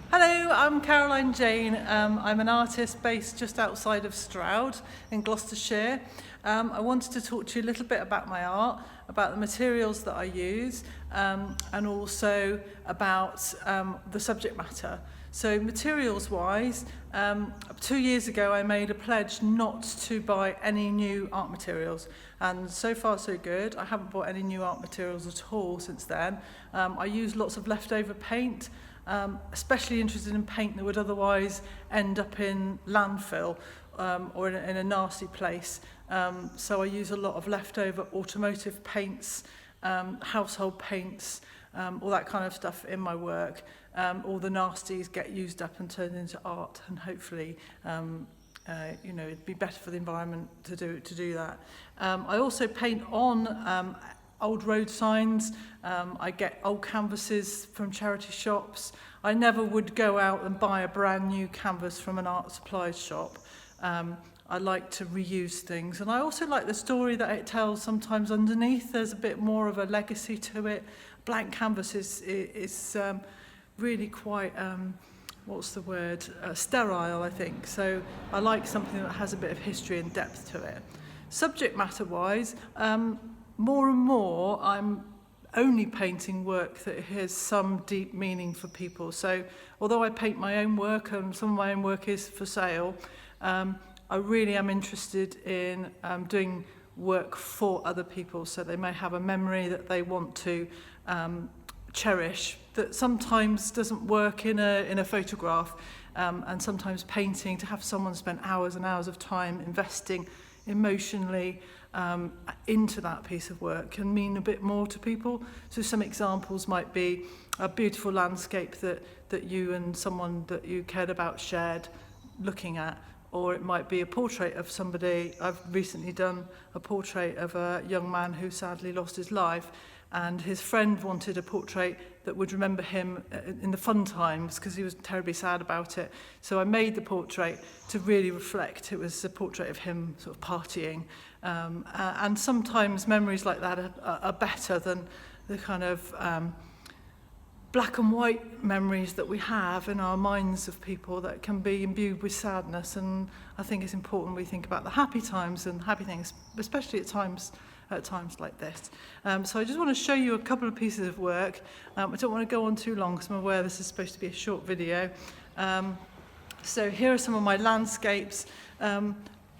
Hello, I'm Jaine. I'm an artist based just outside of Stroud in Gloucestershire. I wanted to talk to you a little bit about my art, about the materials that I use, and also about the subject matter. So materials-wise, 2 years ago I made a pledge not to buy any new art materials, and so far so good. I haven't bought any new art materials at all since then. I use lots of leftover paint. Especially interested in paint that would otherwise end up in landfill or in a nasty place. So I use a lot of leftover automotive paints, household paints, all that kind of stuff in my work. All the nasties get used up and turned into art, and hopefully it'd be better for the environment to do that. I also paint on old road signs. I get old canvases from charity shops. I never would go out and buy a brand new canvas from an art supplies shop. I like to reuse things, and I also like the story that it tells sometimes underneath. There's a bit more of a legacy to it. Blank canvas is really quite, sterile, I think. So I like something that has a bit of history and depth to it. Subject matter wise, more and more, I'm only painting work that has some deep meaning for people. So although I paint my own work and some of my own work is for sale, I really am interested in doing work for other people. So they may have a memory that they want to cherish that sometimes doesn't work in a photograph, and sometimes painting, to have someone spend hours and hours of time investing emotionally into that piece of work can mean a bit more to people. So some examples might be a beautiful landscape that you and someone that you cared about shared looking at, or it might be a portrait of somebody. I've recently done a portrait of a young man who sadly lost his life, and his friend wanted a portrait that would remember him in the fun times because he was terribly sad about it. So I made the portrait to really reflect. It was a portrait of him sort of partying. And sometimes memories like that are better than the kind of black and white memories that we have in our minds of people that can be imbued with sadness. And I think it's important we think about the happy times and happy things, especially at times like this. So I just want to show you a couple of pieces of work. I don't want to go on too long because I'm aware this is supposed to be a short video. So here are some of my landscapes.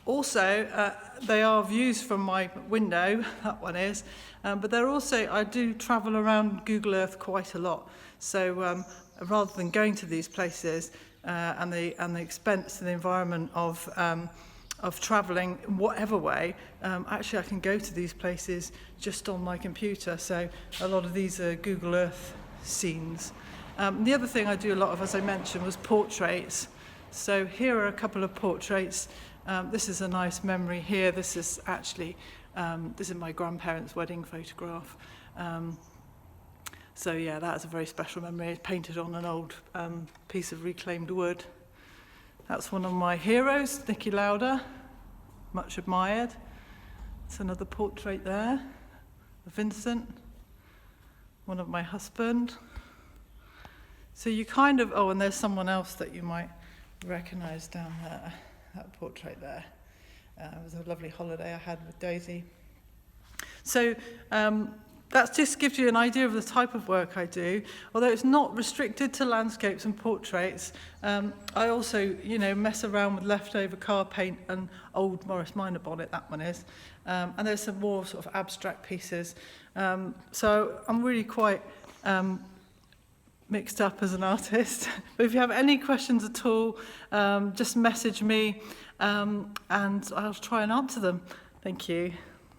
Also, they are views from my window, that one is, but they're also, I do travel around Google Earth quite a lot. So rather than going to these places and the expense and the environment of travelling whatever way, actually I can go to these places just on my computer. So a lot of these are Google Earth scenes. The other thing I do a lot of, as I mentioned, was portraits. So here are a couple of portraits. This is a nice memory here. This is actually, this is my grandparents' wedding photograph. So yeah, that's a very special memory. It's painted on an old piece of reclaimed wood. That's one of my heroes, Nicky Lauder, much admired. It's another portrait there of Vincent, one of my husband. So you kind of, oh, and there's someone else that you might recognise down there, that portrait there. It was a lovely holiday I had with Daisy. So that just gives you an idea of the type of work I do. Although it's not restricted to landscapes and portraits, I also, mess around with leftover car paint and old Morris Minor bonnet, that one is. And there's some more sort of abstract pieces. So I'm really quite mixed up as an artist. But if you have any questions at all, just message me and I'll try and answer them. Thank you.